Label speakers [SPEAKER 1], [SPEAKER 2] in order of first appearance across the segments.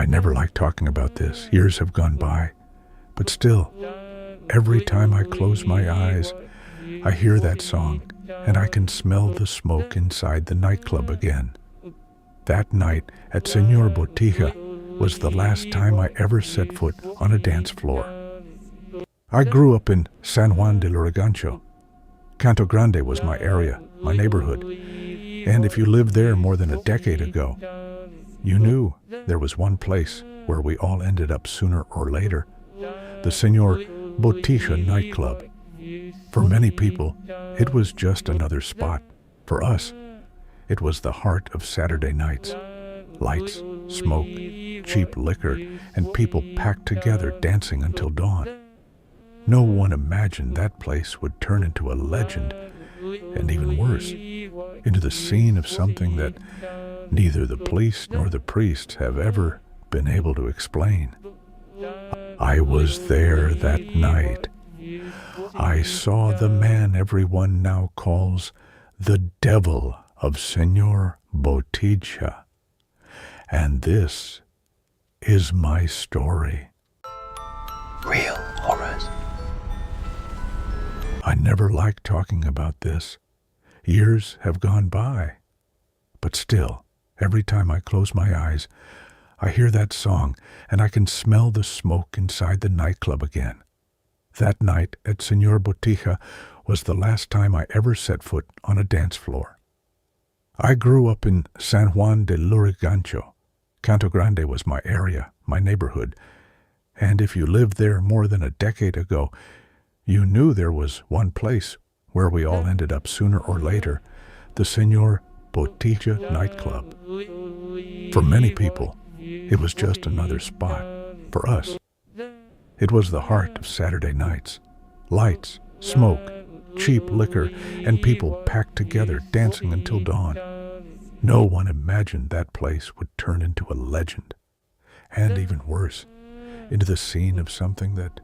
[SPEAKER 1] I never like talking about this. Years have gone by. But still, every time I close my eyes, I hear that song, and I can smell the smoke inside the nightclub again. That night at Señor Botija was the last time I ever set foot on a dance floor. I grew up in San Juan de Lurigancho. Canto Grande was my area, my neighborhood. And if you lived there more than a decade ago, you knew there was one place where we all ended up sooner or later, the Señor Botija nightclub. For many people, it was just another spot. For us, it was the heart of Saturday nights. Lights, smoke, cheap liquor, and people packed together dancing until dawn. No one imagined that place would turn into a legend, and even worse, into the scene of something that neither the police nor the priests have ever been able to explain. I was there that night. I saw the man everyone now calls the devil of Señor Botija. And this is my story.
[SPEAKER 2] Real horrors.
[SPEAKER 1] I never liked talking about this. Years have gone by. But still, every time I close my eyes, I hear that song, and I can smell the smoke inside the nightclub again. That night at Señor Botija was the last time I ever set foot on a dance floor. I grew up in San Juan de Lurigancho. Canto Grande was my area, my neighborhood. And if you lived there more than a decade ago, you knew there was one place where we all ended up sooner or later, the Señor Botija nightclub. For many people, it was just another spot. For us, it was the heart of Saturday nights. Lights, smoke, cheap liquor, and people packed together dancing until dawn. No one imagined that place would turn into a legend, and even worse, into the scene of something that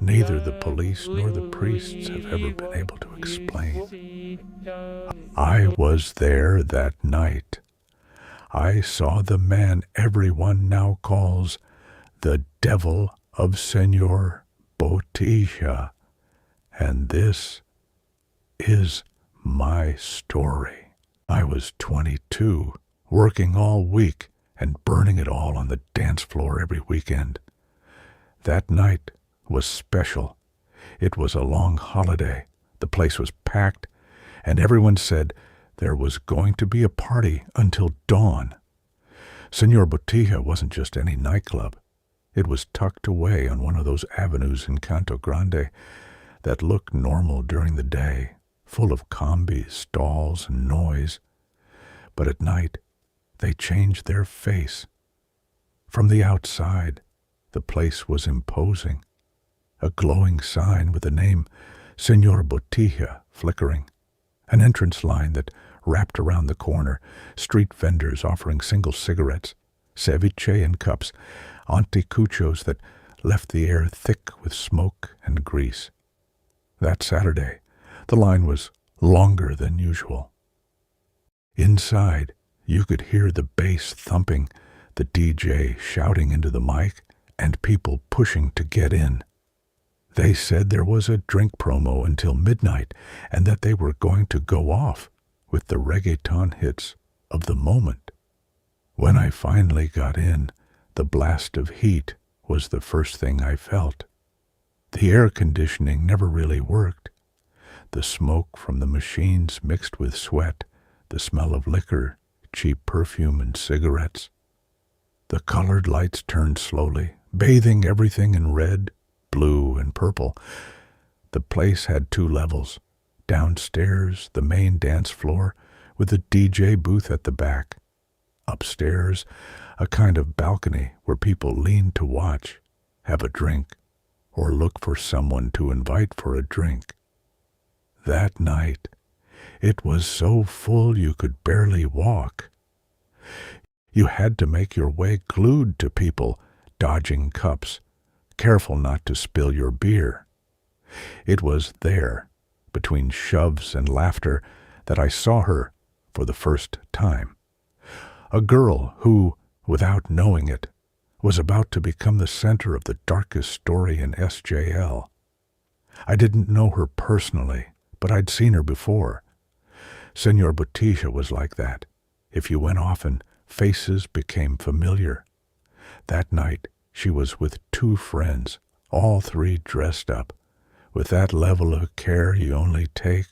[SPEAKER 1] neither the police nor the priests have ever been able to explain. I was there that night. I saw the man everyone now calls the devil of Señor Botija, and this is my story. I was 22, working all week and burning it all on the dance floor every weekend. That night was special. It was a long holiday. The place was packed, and everyone said there was going to be a party until dawn. Señor Botija wasn't just any nightclub. It was tucked away on one of those avenues in Canto Grande that looked normal during the day, full of combis, stalls, and noise. But at night, they changed their face. From the outside, the place was imposing. A glowing sign with the name Señor Botija flickering. An entrance line that wrapped around the corner, street vendors offering single cigarettes, ceviche in cups, anticuchos that left the air thick with smoke and grease. That Saturday, the line was longer than usual. Inside, you could hear the bass thumping, the DJ shouting into the mic, and people pushing to get in. They said there was a drink promo until midnight and that they were going to go off with the reggaeton hits of the moment. When I finally got in, the blast of heat was the first thing I felt. The air conditioning never really worked. The smoke from the machines mixed with sweat, the smell of liquor, cheap perfume, and cigarettes. The colored lights turned slowly, bathing everything in red, blue, and purple. The place had 2 levels. Downstairs, the main dance floor, with a DJ booth at the back. Upstairs, a kind of balcony where people leaned to watch, have a drink, or look for someone to invite for a drink. That night, it was so full you could barely walk. You had to make your way glued to people, dodging cups, careful not to spill your beer. It was there, between shoves and laughter, that I saw her for the first time. A girl who, without knowing it, was about to become the center of the darkest story in SJL. I didn't know her personally, but I'd seen her before. Señor Botija was like that. If you went often, faces became familiar. That night, she was with two friends, all three dressed up, with that level of care you only take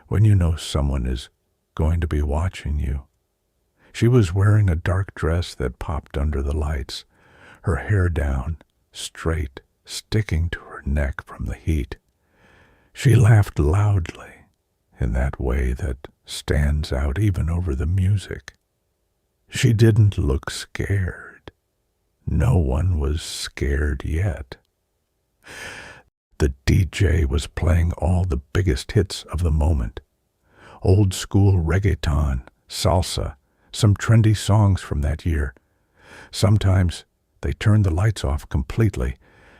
[SPEAKER 1] when you know someone is going to be watching you. She was wearing a dark dress that popped under the lights, her hair down, straight, sticking to her neck from the heat. She laughed loudly, in that way that stands out even over the music. She didn't look scared. No one was scared yet. The DJ was playing all the biggest hits of the moment. Old school reggaeton, salsa, some trendy songs from that year. Sometimes they turned the lights off completely,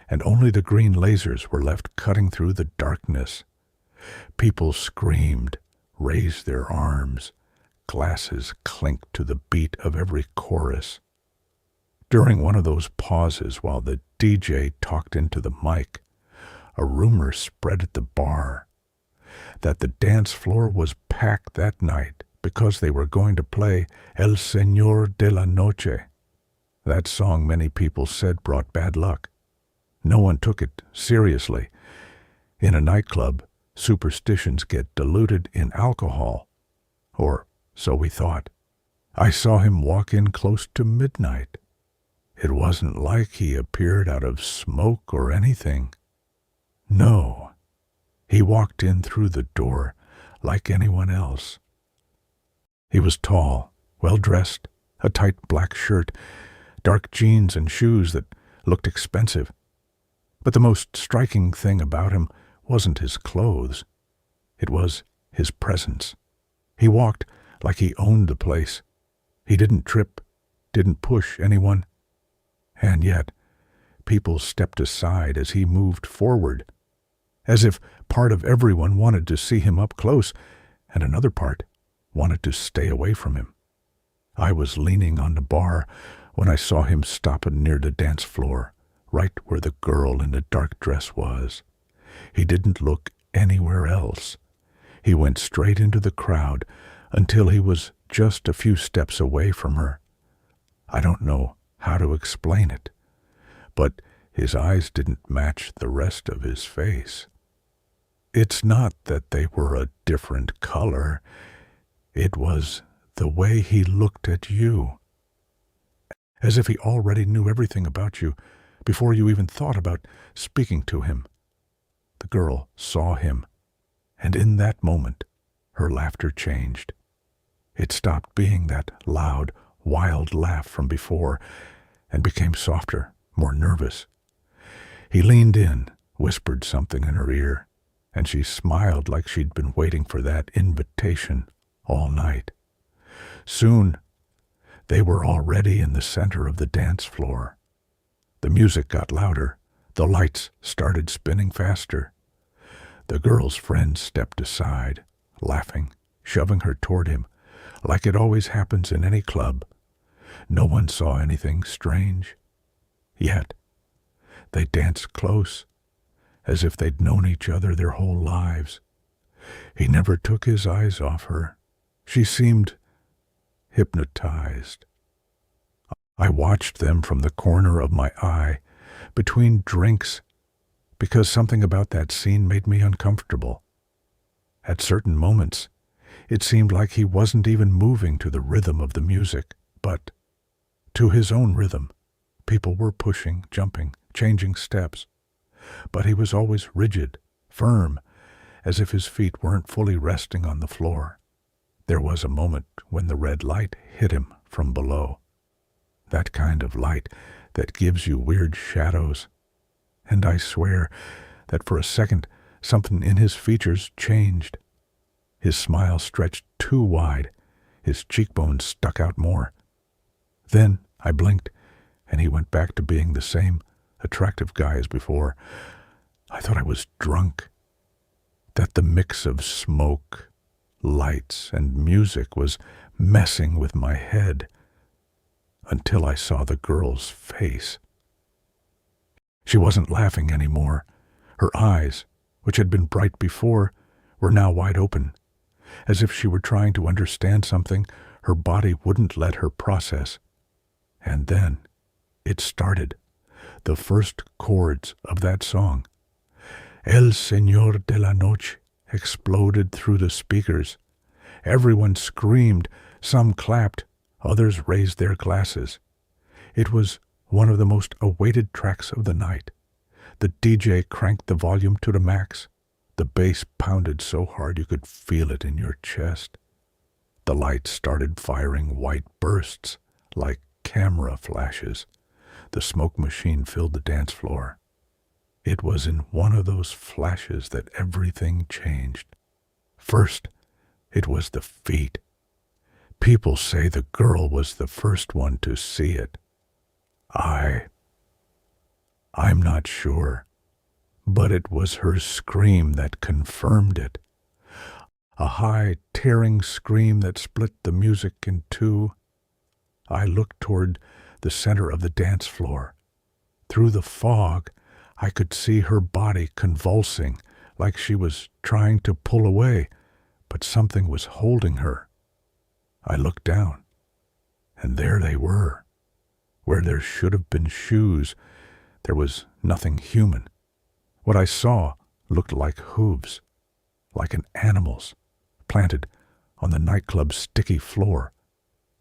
[SPEAKER 1] and only the green lasers were left cutting through the darkness. People screamed, raised their arms. Glasses clinked to the beat of every chorus. During one of those pauses while the DJ talked into the mic, a rumor spread at the bar that the dance floor was packed that night because they were going to play El Señor de la Noche. That song many people said brought bad luck. No one took it seriously. In a nightclub, superstitions get diluted in alcohol. Or so we thought. I saw him walk in close to midnight. It wasn't like he appeared out of smoke or anything. No, he walked in through the door like anyone else. He was tall, well-dressed, a tight black shirt, dark jeans and shoes that looked expensive. But the most striking thing about him wasn't his clothes. It was his presence. He walked like he owned the place. He didn't trip, didn't push anyone. And yet, people stepped aside as he moved forward, as if part of everyone wanted to see him up close, and another part wanted to stay away from him. I was leaning on the bar when I saw him stopping near the dance floor, right where the girl in the dark dress was. He didn't look anywhere else. He went straight into the crowd until he was just a few steps away from her. I don't know how to explain it, but his eyes didn't match the rest of his face. It's not that they were a different color. It was the way he looked at you, as if he already knew everything about you before you even thought about speaking to him. The girl saw him, and in that moment, her laughter changed. It stopped being that loud, wild laugh from before and became softer, more nervous. He leaned in, whispered something in her ear, and she smiled like she'd been waiting for that invitation all night. Soon, they were already in the center of the dance floor. The music got louder. The lights started spinning faster. The girl's friend stepped aside, laughing, shoving her toward him, like it always happens in any club. No one saw anything strange. Yet, they danced close, as if they'd known each other their whole lives. He never took his eyes off her. She seemed hypnotized. I watched them from the corner of my eye, between drinks, because something about that scene made me uncomfortable. At certain moments, it seemed like he wasn't even moving to the rhythm of the music, but to his own rhythm. People were pushing, jumping, changing steps, but he was always rigid, firm, as if his feet weren't fully resting on the floor. There was a moment when the red light hit him from below. That kind of light that gives you weird shadows. And I swear that for a second something in his features changed. His smile stretched too wide. His cheekbones stuck out more. Then I blinked, and he went back to being the same attractive guy as before. I thought I was drunk, that the mix of smoke, lights, and music was messing with my head. until I saw the girl's face. She wasn't laughing anymore. Her eyes, which had been bright before, were now wide open. As if she were trying to understand something her body wouldn't let her process. And then it started, the first chords of that song. El Señor de la Noche exploded through the speakers. Everyone screamed, some clapped, others raised their glasses. It was one of the most awaited tracks of the night. The DJ cranked the volume to the max. The bass pounded so hard you could feel it in your chest. The lights started firing white bursts like camera flashes. The smoke machine filled the dance floor. It was in one of those flashes that everything changed. First, it was the feet. People say the girl was the first one to see it. I'm not sure, but it was her scream that confirmed it. A high, tearing scream that split the music in two. I looked toward the center of the dance floor. Through the fog, I could see her body convulsing like she was trying to pull away, but something was holding her. I looked down, and there they were. Where there should have been shoes, there was nothing human. What I saw looked like hooves, like an animal's, planted on the nightclub's sticky floor.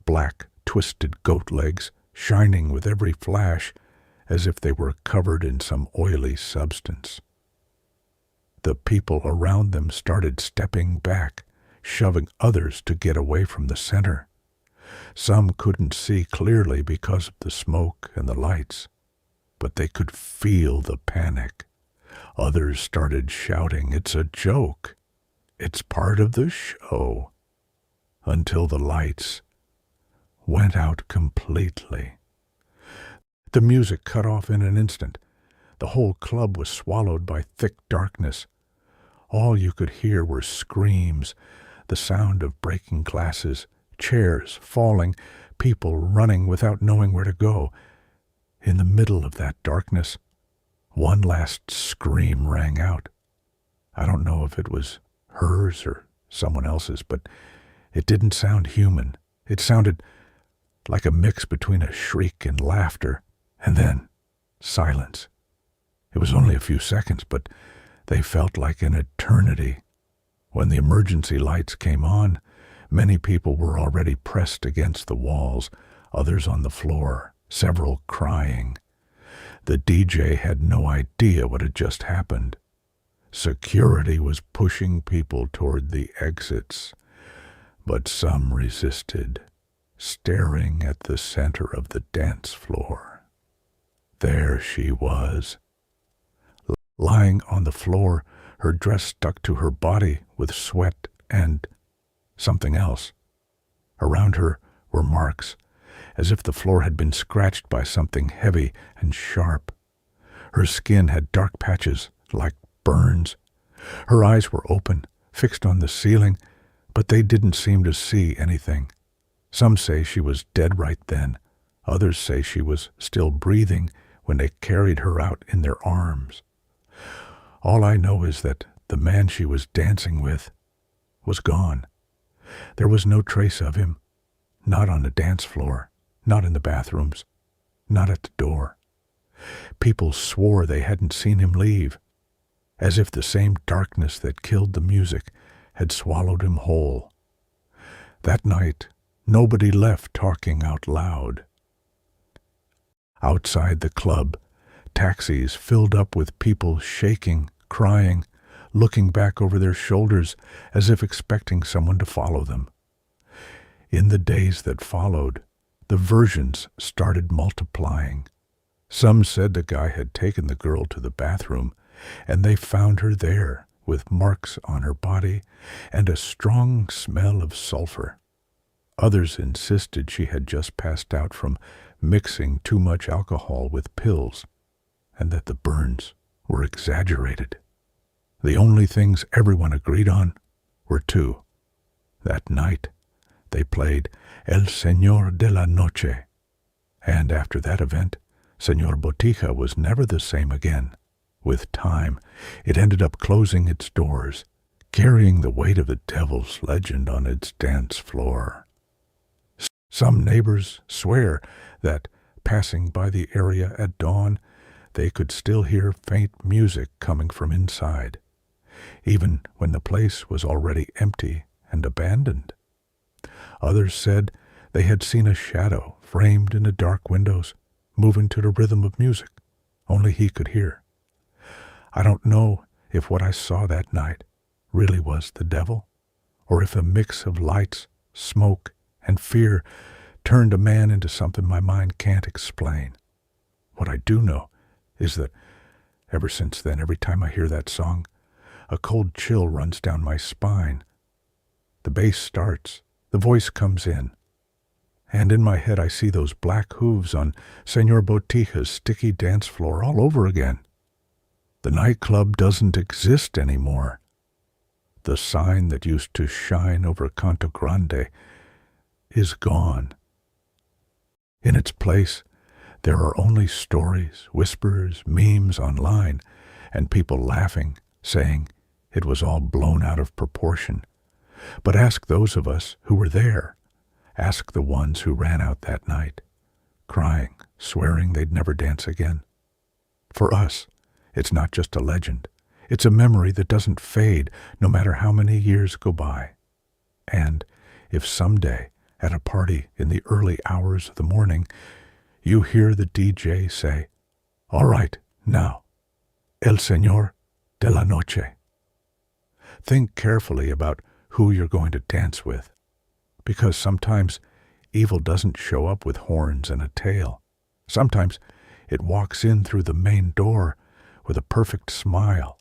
[SPEAKER 1] Black, twisted goat legs, shining with every flash, as if they were covered in some oily substance. The people around them started stepping back, shoving others to get away from the center. Some couldn't see clearly because of the smoke and the lights, but they could feel the panic. Others started shouting, "It's a joke. It's part of the show," until the lights went out completely. The music cut off in an instant. The whole club was swallowed by thick darkness. All you could hear were screams, the sound of breaking glasses, chairs falling, people running without knowing where to go. In the middle of that darkness, one last scream rang out. I don't know if it was hers or someone else's, but it didn't sound human. It sounded like a mix between a shriek and laughter, and then silence. It was only a few seconds, but they felt like an eternity. When the emergency lights came on, many people were already pressed against the walls, others on the floor, several crying. The DJ had no idea what had just happened. Security was pushing people toward the exits, but some resisted, staring at the center of the dance floor. There she was, lying on the floor, her dress stuck to her body with sweat and something else. Around her were marks, as if the floor had been scratched by something heavy and sharp. Her skin had dark patches like burns. Her eyes were open, fixed on the ceiling, but they didn't seem to see anything. Some say she was dead right then. Others say she was still breathing when they carried her out in their arms. All I know is that the man she was dancing with was gone. There was no trace of him, not on the dance floor, not in the bathrooms, not at the door. People swore they hadn't seen him leave, as if the same darkness that killed the music had swallowed him whole. That night, nobody left talking out loud. Outside the club, taxis filled up with people shaking, crying, looking back over their shoulders as if expecting someone to follow them. In the days that followed, the versions started multiplying. Some said the guy had taken the girl to the bathroom, and they found her there with marks on her body and a strong smell of sulfur. Others insisted she had just passed out from mixing too much alcohol with pills, and that the burns were exaggerated. The only things everyone agreed on were two. That night, they played El Señor de la Noche, And after that event, Señor Botija was never the same again. With time, it ended up closing its doors, carrying the weight of the devil's legend on its dance floor. Some neighbors swear that, passing by the area at dawn, they could still hear faint music coming from inside, even when the place was already empty and abandoned. Others said they had seen a shadow framed in the dark windows, moving to the rhythm of music only he could hear. I don't know if what I saw that night really was the devil, or if a mix of lights, smoke, and fear turned a man into something my mind can't explain. What I do know is that ever since then, every time I hear that song, a cold chill runs down my spine. The bass starts, the voice comes in, and in my head I see those black hooves on Señor Botija's sticky dance floor all over again. The nightclub doesn't exist anymore. The sign that used to shine over Canto Grande is gone. In its place, there are only stories, whispers, memes online, and people laughing, saying it was all blown out of proportion. But ask those of us who were there. Ask the ones who ran out that night, crying, swearing they'd never dance again. For us, it's not just a legend. It's a memory that doesn't fade no matter how many years go by. And if someday, at a party in the early hours of the morning, you hear the DJ say, "All right, now, El Señor de la Noche," think carefully about who you're going to dance with, because sometimes evil doesn't show up with horns and a tail. Sometimes it walks in through the main door with a perfect smile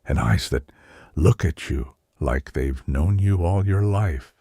[SPEAKER 1] and eyes that look at you like they've known you all your life.